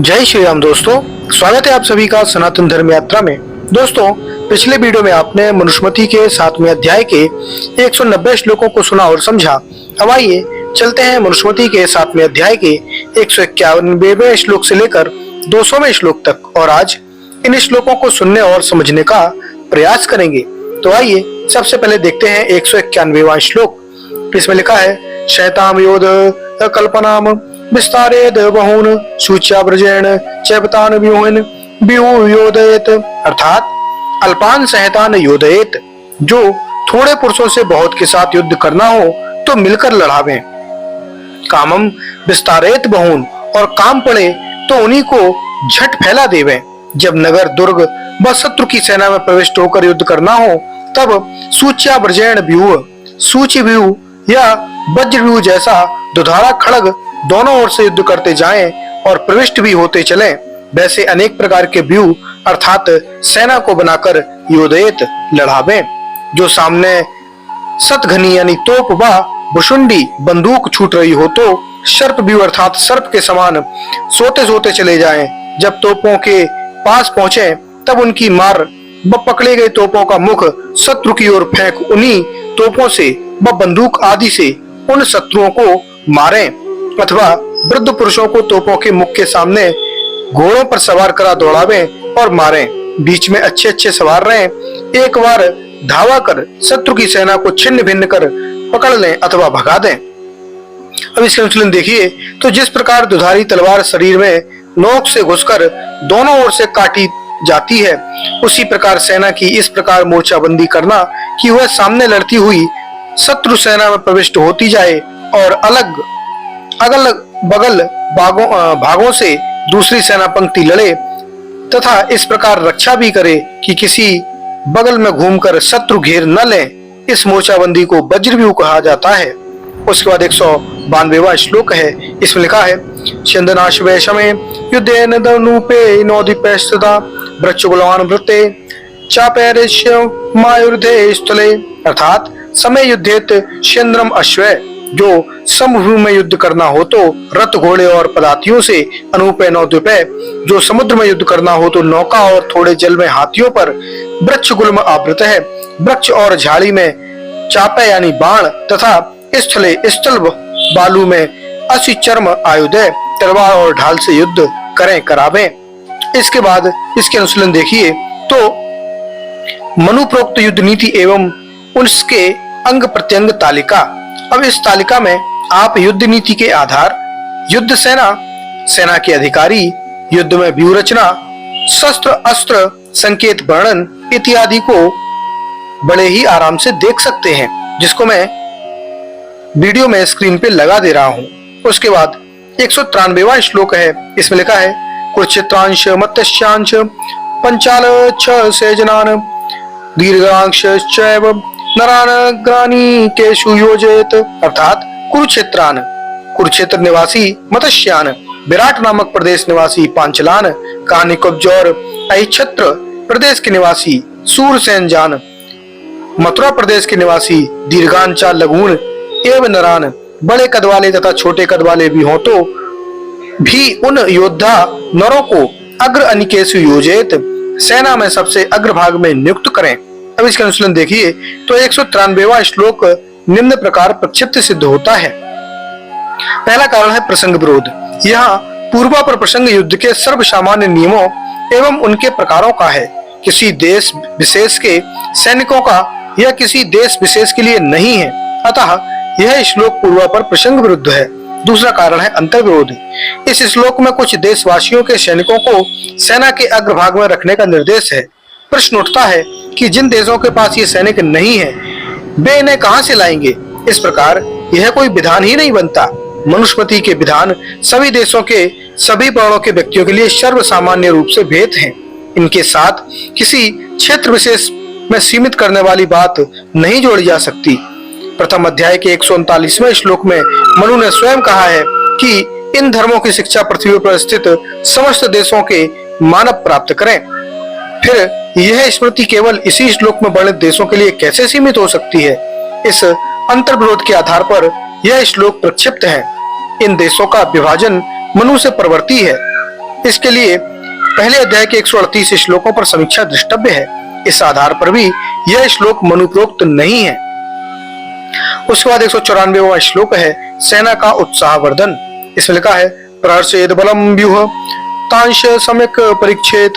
जय श्री राम दोस्तों, स्वागत है आप सभी का सनातन धर्म यात्रा में। दोस्तों, पिछले वीडियो में आपने मनुस्मृति के 7वें अध्याय के 190 श्लोकों को सुना और समझा। अब आइए चलते हैं मनुस्मृति के 7वें अध्याय के 191वें श्लोक से लेकर 200वें श्लोक तक और आज इन श्लोकों को सुनने और समझने का प्रयास करेंगे। तो आइए सबसे पहले देखते हैं 191वां श्लोक। इसमें लिखा है, शैताम योध कल्पनाम विस्तारेद बहुन सूच्याव्रजेण चैवतान व्यूहन व्यूह योदयेत, अर्थात अल्पान सहतान योदयेत, जो थोड़े पुरुषों से बहुत के साथ युद्ध करना हो तो मिलकर लड़ावे। कामम विस्तारेत बहुन, और काम पड़े तो उन्हीं को झट फैला देवे। जब नगर दुर्ग व शत्रु की सेना में प्रविष्ट होकर युद्ध करना हो तब सूच्याव्रजेण व्यूह, सूची व्यूह या वज्र व्यूह जैसा दुधारा खड़ग दोनों ओर से युद्ध करते जाएं और प्रविष्ट भी होते चलें, वैसे अनेक प्रकार के व्यूह अर्थात सेना को बनाकर योदयेत लड़ावें। जो सामने सतघनी यानी तोप व भुशुंडी बंदूक छूट रही हो तो सर्प व्यूह अर्थात सर्प के समान सोते सोते चले जाएं। जब तोपों के पास पहुंचे तब उनकी मार व पकड़े गए तोपों का मुख शत्रु की ओर फेंक उन्हीं तोपों से व बंदूक आदि से उन शत्रुओं को मारें, अथवा वृद्ध पुरुषों को तोपों के मुख के सामने घोड़ों पर सवार करा दौड़ावें और मारें। बीच में अच्छे अच्छे सवार रहें, एक बार धावा कर शत्रु की सेना को छिन्न भिन्न कर पकड़ लें अथवा भगा दें। अब इसके अनुच्छेद देखिए तो जिस प्रकार दुधारी तलवार शरीर में नोक से घुसकर दोनों ओर से काटी जाती है, उसी प्रकार सेना की इस प्रकार मोर्चाबंदी करना कि वह सामने लड़ती हुई शत्रु सेना में प्रविष्ट होती जाए और अगल बगल भागों से दूसरी सेना पंक्ति लड़े, तथा इस प्रकार रक्षा भी करे कि किसी बगल में घूमकर शत्रु घेर न ले। इस मोर्चाबंदी को वज्रव्यूह कहा जाता है। उसके बाद 192वां श्लोक है। इसमें लिखा है, चंदनाश वैशमे युद्धेन दनूपे नोदिपेस्तदा वृक्षकुलान वृत्ते चापैरिष्य मायुर्धे स्थले, अर्थात समय युद्धेत चंद्रम अश्वय, जो समभूमि में युद्ध करना हो तो रथ घोड़े और पदातियों से, अनूपे नौद्वीपे, जो समुद्र में युद्ध करना हो तो नौका और थोड़े जल में हाथियों पर, वृक्ष गुल्म आवृत है, वृक्ष और झाड़ी में, चापे यानी बाण, तथा स्थले स्थल बालू में, असी चर्म आयुधे, तलवार और ढाल से युद्ध करें करावें। इसके बाद इसके अनुच्छेद देखिए तो मनुप्रोक्त युद्ध नीति एवं उसके अंग प्रत्यंग तालिका। अब इस तालिका में आप युद्ध नीति के आधार, युद्ध सेना, सेना के अधिकारी, युद्ध में व्यूह रचना, शस्त्र अस्त्र संकेत वर्णन इत्यादि को बड़े ही आराम से देख सकते हैं, जिसको मैं वीडियो में स्क्रीन पे लगा दे रहा हूं। उसके बाद 193वां श्लोक है। इसमें लिखा है, कुरुक्षेत्रांश मत्स्यांश पंचाल छ सेजनान दीर्घांश चैव नरान ग्रानी केशु योजयत, अर्थात कुरुक्षेत्रान, कुरुक्षेत्र निवासी मत्स्यान, विराट नामक प्रदेश निवासी पांचलान, कहानी कब्जौर अहिछत्र प्रदेश के निवासी सूरसेन जान, मथुरा प्रदेश के निवासी दीर्घांचा लगून एवं नरान, बड़े कद वाले तथा छोटे कद वाले भी हो तो भी उन योद्धा नरों को अग्र अनिकेशु योजयत, सेना में सबसे अग्रभाग में नियुक्त करें। अब इसके अनुच्छेद देखिए तो 193वां श्लोक निम्न प्रकार प्रक्षिप्त सिद्ध होता है। पहला कारण है प्रसंग विरोध। यहाँ पूर्वापर प्रसंग युद्ध के सर्व सामान्य नियमों एवं उनके प्रकारों का है, किसी देश विशेष के सैनिकों का या किसी देश विशेष के लिए नहीं है, अतः यह श्लोक पूर्वापर प्रसंग विरुद्ध है। दूसरा कारण है अंतर विरोध। इस श्लोक में कुछ देशवासियों के सैनिकों को सेना के अग्रभाग में रखने का निर्देश है। प्रश्न उठता है कि जिन देशों के पास ये सैनिक नहीं है, वे इन्हें कहां से लाएंगे। इस प्रकार यह कोई विधान ही नहीं बनता। मनुस्मृति के विधान सभी देशों के सभी वर्णों के व्यक्तियों के लिए सर्व सामान्य रूप से भेद हैं। इनके साथ किसी क्षेत्र विशेष में सीमित करने वाली बात नहीं जोड़ी जा सकती। प्रथम अध्याय के 139वें श्लोक में मनु ने स्वयं कहा है कि इन धर्मों की शिक्षा पृथ्वी पर स्थित समस्त देशों के मानव प्राप्त करें। फिर यह स्मृति केवल इसी श्लोक में वर्णित देशों के लिए कैसे सीमित हो सकती है। इस अंतर विरोध के आधार पर यह श्लोक प्रक्षिप्त है। इन देशों का विभाजन मनु से प्रवर्ती है। इसके लिए पहले अध्याय के 138 श्लोकों पर समीक्षा दृष्टव्य है। इस आधार पर भी यह श्लोक मनुप्रोक्त नहीं है। उसके बाद 194वां श्लोक है सेना का उत्साहवर्धन। इसमें लिखा है प्रहर्षेद बलम व्यूह तांश सम्यक परीक्षेत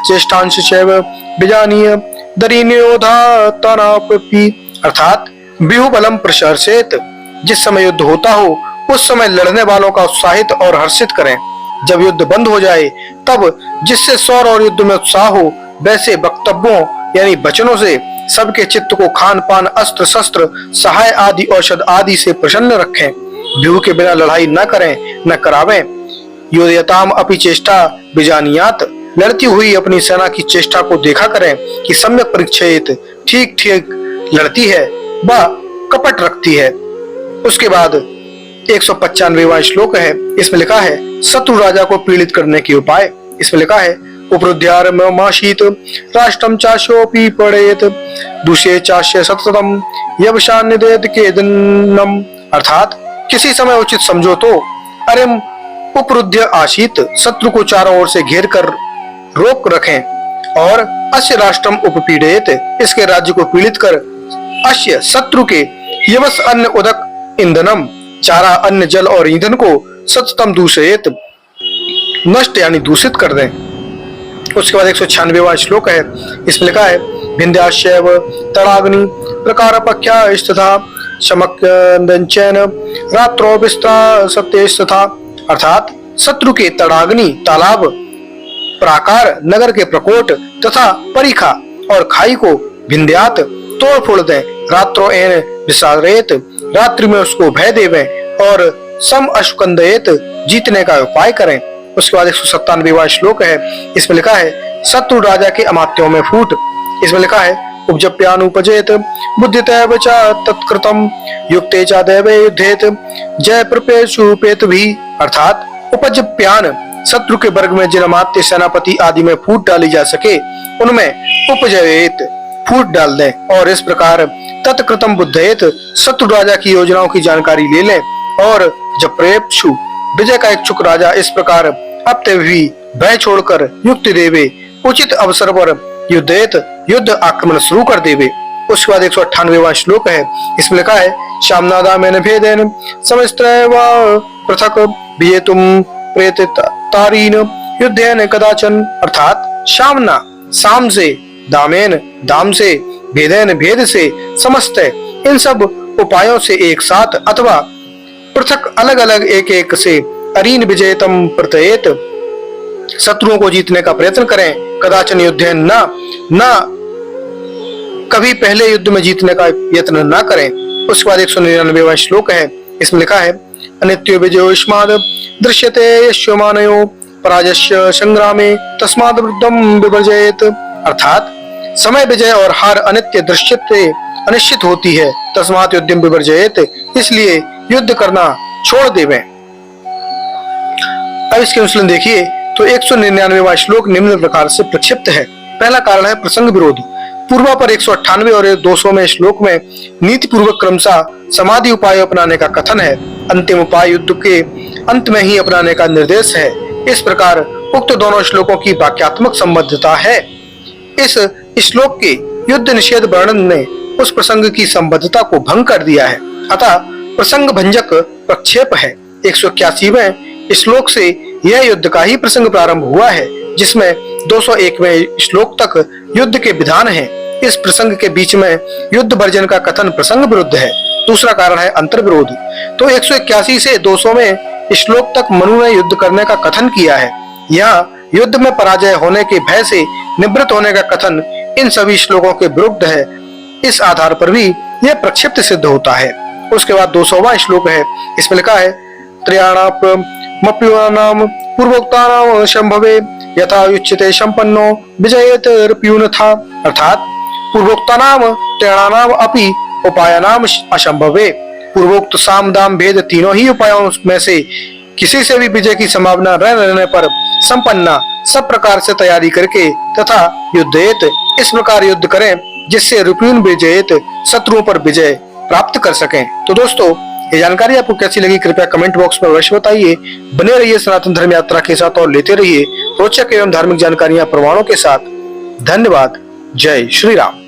चेष्टांश चैव विजानीय दरीनियोधा तनापि। अर्थात व्यूह बलम प्रहर्षेत, जिस समय युद्ध होता हो उस समय लड़ने वालों का उत्साहित और हर्षित करें। जब युद्ध बंद हो जाए तब जिससे सौर और युद्ध में उत्साह हो वैसे वक्तव्यों यानी वचनों से सबके चित्त को खान पान अस्त्र शस्त्र सहाय आदि औषध आदि से प्रसन्न रखें। व्यूह के बिना लड़ाई न करें न करावें। योद्यताम अपि चेष्टा विजानियात, लड़ती हुई अपनी सेना की चेष्टा को देखा करें कि सम्यक परीक्षित, ठीक ठीक लड़ती है व कपट रखती है। उसके बाद 195वां श्लोक है। इसमें लिखा है शत्रु राजा को पीड़ित करने के उपाय। इसमें लिखा है उपरुद्ध्यारमाशीत राष्ट्रम चाशोपि पड़ेत दूषे चाश्य सततम यवशान निदेत केदनम। अर्थात किसी समय उचित समझो तो अरे उपरुद्ध आशीत, शत्रु को चारों ओर से घेर कर रोक रखें। और अस्य राष्ट्रम उपपीड़ित, इसके राज्य को पीड़ित कर अस्य शत्रु के यवस अन्न उदक ईंधनम, चारा अन्न जल और ईंधन को सततम दूषित नष्ट यानी दूषित कर दें। उसके बाद 196वां श्लोक है। इसमें लिखा है भिंद्याश्यव तड़ाग्नि प्रकार पख्यास्तथा शमक्यंचन रात्रो विस्ता सत्यस्तथा। अर्थात शत्रु के तड़ाग्नि तालाब प्राकार नगर के प्रकोट तथा परिखा और खाई को भिंद्यात तोड़ फोड़ दें। रात्रो एन विसारेत, रात्रि में उसको भय देवें और सम अशुकंदयत, जीतने का उपाय करें। उसके बाद 197वां श्लोक है। इसमें लिखा है शत्रु राजा के अमात्यों में फूट। इसमें लिखा है उपजप्यानुपजेत बुद्धितैव च तत्कृतम युक्ते च दैवे युद्धेत जय प्रपेशुपेत भी। अर्थात उपजप्यान, शत्रु के वर्ग में जिन अमात्य सेनापति आदि में फूट डाली जा सके उनमें उपजयेत, फूट डाल दें। और इस प्रकार तत्कृतम बुद्धेत, शत्रु राजा की योजनाओं की जानकारी ले लें। और जब प्रेप्सु, विजय का इच्छुक राजा इस प्रकार अपते भी भय छोड़कर युक्ति देवे, उचित अवसर पर युद्धेत, युद्ध आक्रमण शुरू कर देवे। उसके बाद 198वां श्लोक है। इसमें लिखा है शामनादा मैंने भेदेन समस्त्रैव पृथक विजेतुम प्रेतारीन युद्धेन कदाचन। अर्थात शामना, शाम से, दामेन, दाम से, भेदेन, भेद से, समस्त इन सब उपायों से एक साथ अथवा पृथक अलग अलग एक एक से अरीन विजेतम प्रत्येत, शत्रुओं को जीतने का प्रयत्न करें। कदाचन युद्धेन न कभी पहले युद्ध में जीतने का यत्न न करें। उसके बाद 199वां श्लोक है। इसमें लिखा है अनित्यो विजयो युष्माद दृश्यते यश्यमानयो पराजस्य संग्रामे तस्माद् वृद्धम विवर्जयेत। अर्थात समय विजय और हार अनित्य दृश्यते अनिश्चित होती है, तस्मात् युद्धम विवर्जयेत, इसलिए युद्ध करना छोड़ देवें। अब इसके अनुसरण देखिए तो 199वां श्लोक निम्न प्रकार से प्रक्षिप्त है। पहला कारण है प्रसंग विरोध। पूर्वा पर 198 और 200वें श्लोक में नीति पूर्वक क्रमशः समाधि उपाय अपनाने का कथन है। अंतिम उपाय युद्ध के अंत में ही अपनाने का निर्देश है। इस प्रकार उक्त दोनों श्लोकों की वाक्यात्मक संबद्धता है। इस श्लोक के युद्ध निषेध वर्णन ने उस प्रसंग की संबद्धता को भंग कर दिया है, अतः प्रसंग भंजक प्रक्षेप है। 181वें श्लोक से यह युद्ध का ही प्रसंग प्रारंभ हुआ है, जिसमें 201वें श्लोक तक युद्ध के विधान है। इस प्रसंग के बीच में युद्ध वर्जन का कथन प्रसंग विरुद्ध है। दूसरा कारण है अंतर विरोध। तो 181 से 200वें श्लोक तक मनु ने युद्ध करने का कथन किया है। यहाँ युद्ध में पराजय होने के भय से निवृत्त होने का कथन इन सभी श्लोकों के विरुद्ध है। इस आधार पर भी यह प्रक्षिप्त सिद्ध होता है। उसके बाद 200वां श्लोक है। इसमें लिखा है त्रयाणाम पूर्वोक्तानाम संभवे यथा युच्यते संपन्नो विजयेत रप्यूनथा। अर्थात पूर्वोक्तानाम त्रयाणाम अपि उपायानाम असंभवे, पूर्वोक्त साम दाम भेद तीनों ही उपायों में से किसी से भी विजय की संभावना न रहने पर संपन्ना, सब प्रकार से तैयारी करके तथा युद्धेत, इस प्रकार युद्ध करें जिससे रुपयून विजयेत, शत्रुओं पर विजय प्राप्त कर सकें। तो दोस्तों ये जानकारी आपको कैसी लगी कृपया कमेंट बॉक्स में अवश्य बताइए। बने रहिए सनातन धर्म यात्रा के साथ और लेते रहिए रोचक एवं धार्मिक जानकारियां प्रमाणों के साथ। धन्यवाद। जय श्री राम।